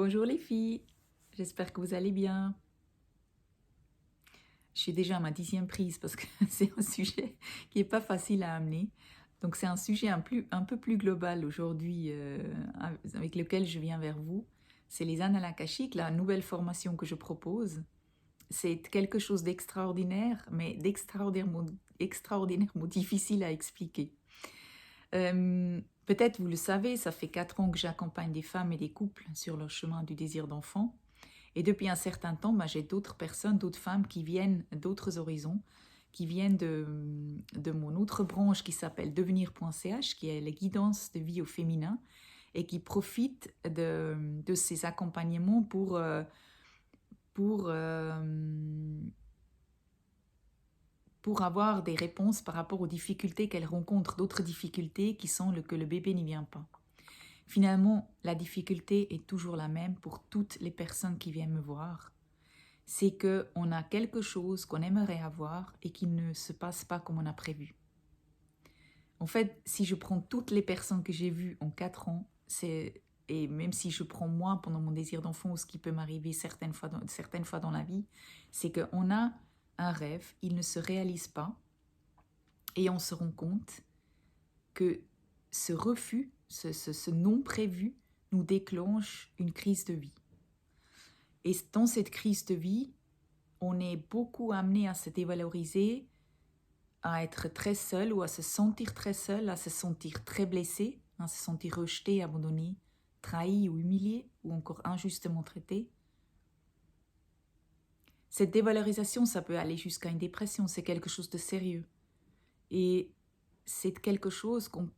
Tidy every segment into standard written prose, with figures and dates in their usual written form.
Bonjour les filles, j'espère que vous allez bien. Je suis déjà à ma 10e prise parce que c'est un sujet qui n'est pas facile à amener. Donc c'est un sujet un peu plus global aujourd'hui avec lequel je viens vers vous. C'est les annales akashiques, la nouvelle formation que je propose. C'est quelque chose d'extraordinaire, mais extraordinairement difficile à expliquer. Peut-être vous le savez, ça fait 4 ans que j'accompagne des femmes et des couples sur leur chemin du désir d'enfant. Et depuis un certain temps, j'ai d'autres personnes, d'autres femmes qui viennent d'autres horizons, qui viennent de mon autre branche qui s'appelle devenir.ch, qui est la guidance de vie au féminin, et qui profitent de ces accompagnements pour, pour avoir des réponses par rapport aux difficultés qu'elles rencontrent, d'autres difficultés qui sont que le bébé n'y vient pas. Finalement, la difficulté est toujours la même pour toutes les personnes qui viennent me voir. C'est qu'on a quelque chose qu'on aimerait avoir et qui ne se passe pas comme on a prévu. En fait, si je prends toutes les personnes que j'ai vues en 4 ans, et même si je prends moi pendant mon désir d'enfant ou ce qui peut m'arriver certaines fois dans la vie, c'est qu'on a un rêve, il ne se réalise pas, et on se rend compte que ce refus, ce non prévu, nous déclenche une crise de vie. Et dans cette crise de vie, on est beaucoup amené à se dévaloriser, à être très seul ou à se sentir très seul, à se sentir très blessé, à se sentir rejeté, abandonné, trahi ou humilié ou encore injustement traité. Cette dévalorisation, ça peut aller jusqu'à une dépression, c'est quelque chose de sérieux. Et c'est quelque chose qu'on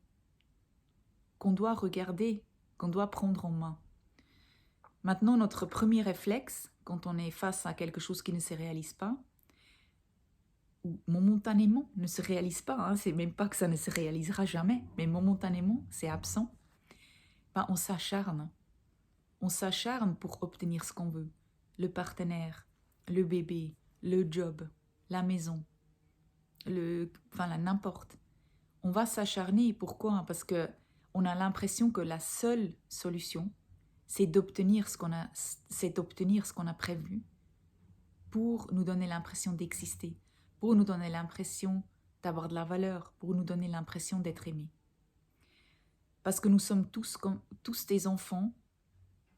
doit regarder, qu'on doit prendre en main. Maintenant, notre premier réflexe, quand on est face à quelque chose qui ne se réalise pas, ou momentanément ne se réalise pas, c'est même pas que ça ne se réalisera jamais, mais momentanément, c'est absent, on s'acharne. On s'acharne pour obtenir ce qu'on veut. Le partenaire, le bébé, le job, la maison, n'importe. On va s'acharner, pourquoi? Parce que on a l'impression que la seule solution, c'est d'obtenir ce qu'on a prévu pour nous donner l'impression d'exister, pour nous donner l'impression d'avoir de la valeur, pour nous donner l'impression d'être aimés. Parce que nous sommes tous des enfants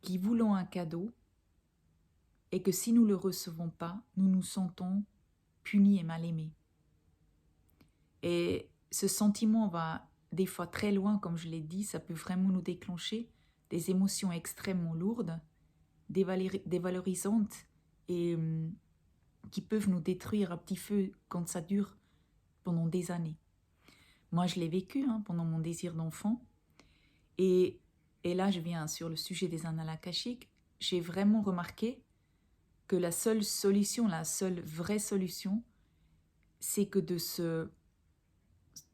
qui voulons un cadeau et que si nous ne le recevons pas, nous nous sentons punis et mal aimés. Et ce sentiment va des fois très loin, comme je l'ai dit, ça peut vraiment nous déclencher des émotions extrêmement lourdes, dévalorisantes et qui peuvent nous détruire à petit feu quand ça dure pendant des années. Moi, je l'ai vécu pendant mon désir d'enfant. Et là, je viens sur le sujet des annales akashiques. J'ai vraiment remarqué que la seule solution, la seule vraie solution, c'est que de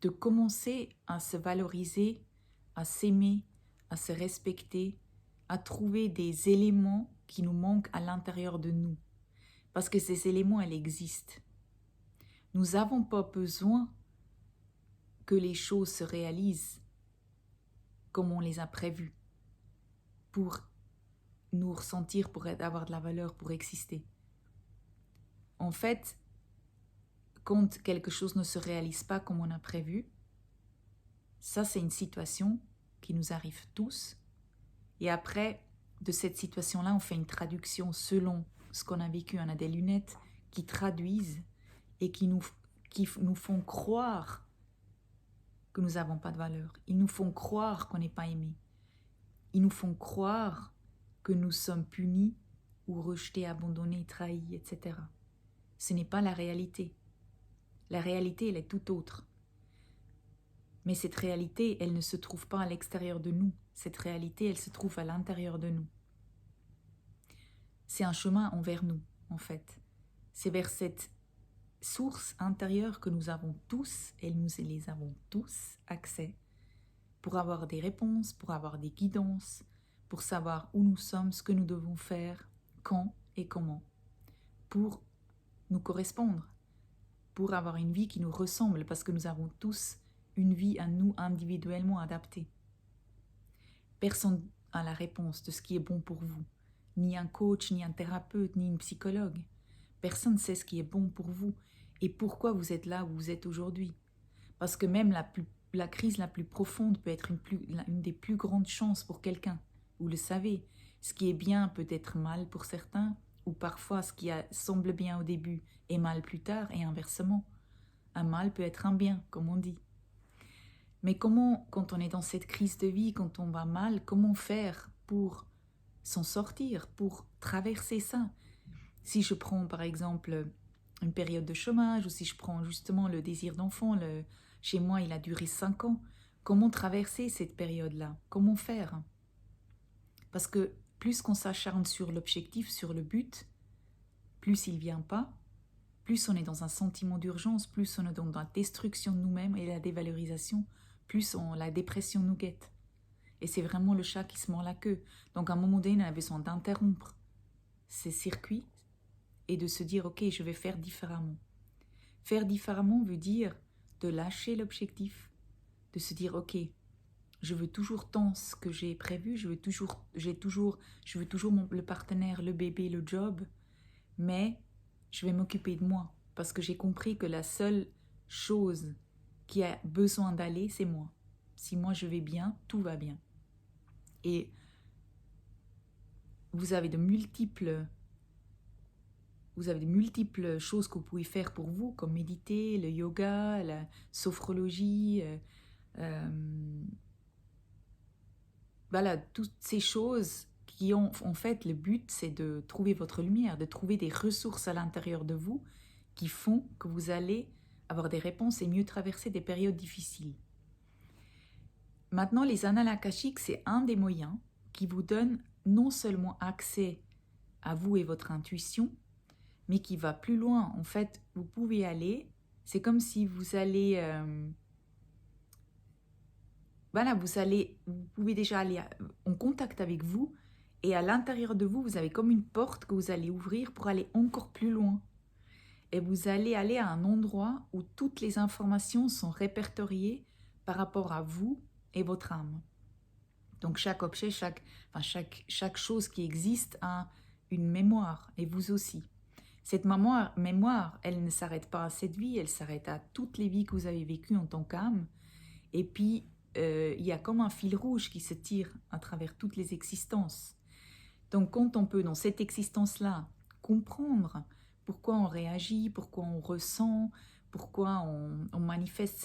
commencer à se valoriser, à s'aimer, à se respecter, à trouver des éléments qui nous manquent à l'intérieur de nous. Parce que ces éléments, elles existent. Nous n'avons pas besoin que les choses se réalisent comme on les a prévues pour nous ressentir, pour avoir de la valeur, pour exister. En fait, quand quelque chose ne se réalise pas comme on a prévu, ça c'est une situation qui nous arrive tous. Et après, de cette situation-là, on fait une traduction selon ce qu'on a vécu. On a des lunettes qui traduisent et qui nous font croire que nous n'avons pas de valeur. Ils nous font croire qu'on n'est pas aimé. Ils nous font croire que nous sommes punis ou rejetés, abandonnés, trahis, etc. Ce n'est pas la réalité. La réalité, elle est tout autre. Mais cette réalité, elle ne se trouve pas à l'extérieur de nous. Cette réalité, elle se trouve à l'intérieur de nous. C'est un chemin envers nous, en fait. C'est vers cette source intérieure que nous avons tous, et nous les avons tous, accès, pour avoir des réponses, pour avoir des guidances, pour savoir où nous sommes, ce que nous devons faire, quand et comment, pour nous correspondre, pour avoir une vie qui nous ressemble, parce que nous avons tous une vie à nous individuellement adaptée. Personne n'a la réponse de ce qui est bon pour vous. ni un coach, ni un thérapeute, ni une psychologue. Personne ne sait ce qui est bon pour vous et pourquoi vous êtes là où vous êtes aujourd'hui. Parce que même la crise la plus profonde peut être une des plus grandes chances pour quelqu'un. Vous le savez, ce qui est bien peut être mal pour certains, ou parfois ce qui semble bien au début est mal plus tard, et inversement. Un mal peut être un bien, comme on dit. Mais comment, quand on est dans cette crise de vie, quand on va mal, comment faire pour s'en sortir, pour traverser ça? Si je prends par exemple une période de chômage, ou si je prends justement le désir d'enfant, chez moi il a duré 5 ans, comment traverser cette période-là? Comment faire? Parce que plus qu'on s'acharne sur l'objectif, sur le but, plus il ne vient pas, plus on est dans un sentiment d'urgence, plus on est dans la destruction de nous-mêmes et la dévalorisation, plus la dépression nous guette. Et c'est vraiment le chat qui se mord la queue. Donc à un moment donné, on a besoin d'interrompre ces circuits et de se dire, ok, je vais faire différemment. Faire différemment veut dire de lâcher l'objectif, de se dire, ok, je veux toujours tant ce que j'ai prévu, je veux toujours le partenaire, le bébé, le job, mais je vais m'occuper de moi parce que j'ai compris que la seule chose qui a besoin d'aller, c'est moi. Si moi je vais bien, tout va bien. Et vous avez de multiples choses que vous pouvez faire pour vous, comme méditer, le yoga, la sophrologie, voilà, toutes ces choses qui ont, en fait, le but, c'est de trouver votre lumière, de trouver des ressources à l'intérieur de vous qui font que vous allez avoir des réponses et mieux traverser des périodes difficiles. Maintenant, les annales akashiques, c'est un des moyens qui vous donne non seulement accès à vous et votre intuition, mais qui va plus loin. En fait, vous pouvez aller, c'est comme si vous allez... voilà, vous pouvez déjà aller en contact avec vous et à l'intérieur de vous, vous avez comme une porte que vous allez ouvrir pour aller encore plus loin. Et vous allez aller à un endroit où toutes les informations sont répertoriées par rapport à vous et votre âme. Donc chaque objet, chaque chose qui existe a une mémoire, et vous aussi. Cette mémoire, elle ne s'arrête pas à cette vie, elle s'arrête à toutes les vies que vous avez vécues en tant qu'âme. Et puis, il y a comme un fil rouge qui se tire à travers toutes les existences. Donc quand on peut, dans cette existence-là, comprendre pourquoi on réagit, pourquoi on ressent, pourquoi on manifeste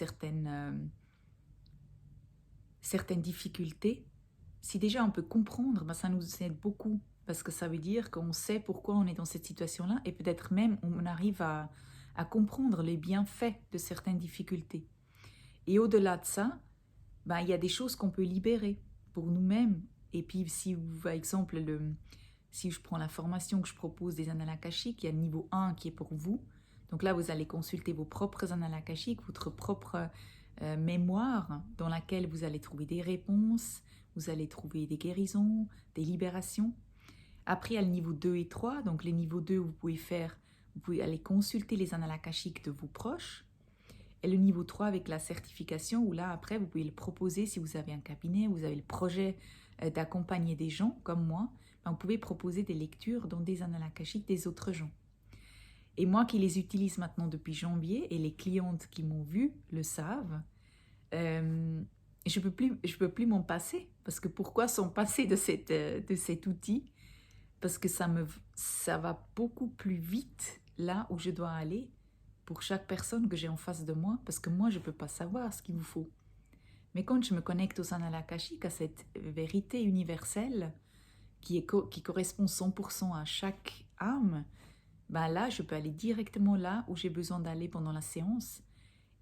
certaines difficultés, si déjà on peut comprendre, ça nous aide beaucoup, parce que ça veut dire qu'on sait pourquoi on est dans cette situation-là, et peut-être même on arrive à comprendre les bienfaits de certaines difficultés. Et au-delà de ça, il y a des choses qu'on peut libérer pour nous-mêmes. Et puis si vous, par exemple, si je prends la formation que je propose des annales akashiques, il y a le niveau 1 qui est pour vous. Donc là, vous allez consulter vos propres annales akashiques, votre propre mémoire dans laquelle vous allez trouver des réponses, vous allez trouver des guérisons, des libérations. Après, il y a le niveau 2 et 3. Donc les niveaux 2, vous pouvez aller consulter les annales akashiques de vos proches. Et le niveau 3 avec la certification, où là, après, vous pouvez le proposer si vous avez un cabinet, vous avez le projet d'accompagner des gens comme moi, vous pouvez proposer des lectures dans des annales akashiques des autres gens. Et moi qui les utilise maintenant depuis janvier, et les clientes qui m'ont vu le savent, je peux plus m'en passer. Parce que pourquoi s'en passer de cet outil? Parce que ça va beaucoup plus vite là où je dois aller pour chaque personne que j'ai en face de moi, parce que moi, je ne peux pas savoir ce qu'il vous faut. Mais quand je me connecte aux annales akashiques, à cette vérité universelle qui correspond 100% à chaque âme, là, je peux aller directement là où j'ai besoin d'aller pendant la séance.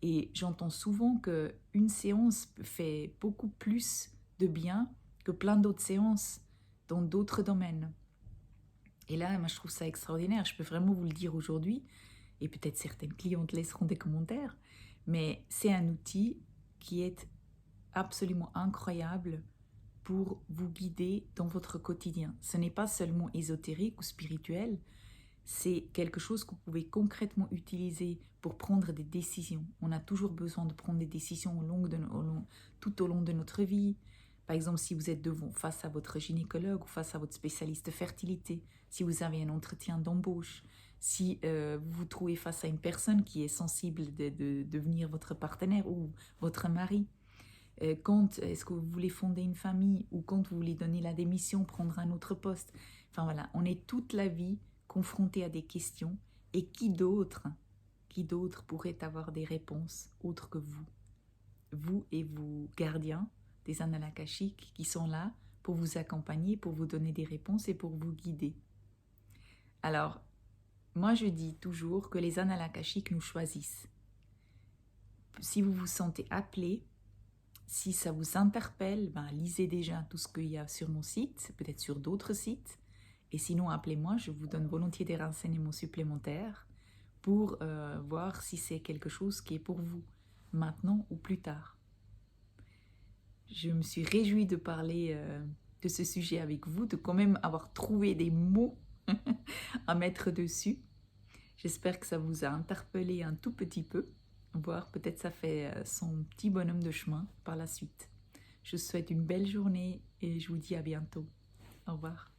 Et j'entends souvent qu'une séance fait beaucoup plus de bien que plein d'autres séances dans d'autres domaines. Et là, moi, je trouve ça extraordinaire. Je peux vraiment vous le dire aujourd'hui. Et peut-être certaines clientes laisseront des commentaires, mais c'est un outil qui est absolument incroyable pour vous guider dans votre quotidien. Ce n'est pas seulement ésotérique ou spirituel, c'est quelque chose que vous pouvez concrètement utiliser pour prendre des décisions. On a toujours besoin de prendre des décisions tout au long de notre vie. Par exemple, si vous êtes face à votre gynécologue ou face à votre spécialiste de fertilité, si vous avez un entretien d'embauche, si vous vous trouvez face à une personne qui est sensible de devenir votre partenaire ou votre mari, quand est-ce que vous voulez fonder une famille ou quand vous voulez donner la démission, prendre un autre poste. Enfin voilà, on est toute la vie confronté à des questions et qui d'autre pourrait avoir des réponses autres que vous? Vous et vos gardiens des annales akashiques qui sont là pour vous accompagner, pour vous donner des réponses et pour vous guider. Alors, moi je dis toujours que les annales akashiques nous choisissent. Si vous vous sentez appelé, si ça vous interpelle, lisez déjà tout ce qu'il y a sur mon site, peut-être sur d'autres sites. Et sinon, appelez-moi, je vous donne volontiers des renseignements supplémentaires pour voir si c'est quelque chose qui est pour vous, maintenant ou plus tard. Je me suis réjouie de parler de ce sujet avec vous, de quand même avoir trouvé des mots à mettre dessus. J'espère que ça vous a interpellé un tout petit peu, voire peut-être ça fait son petit bonhomme de chemin par la suite. Je vous souhaite une belle journée et je vous dis à bientôt. Au revoir.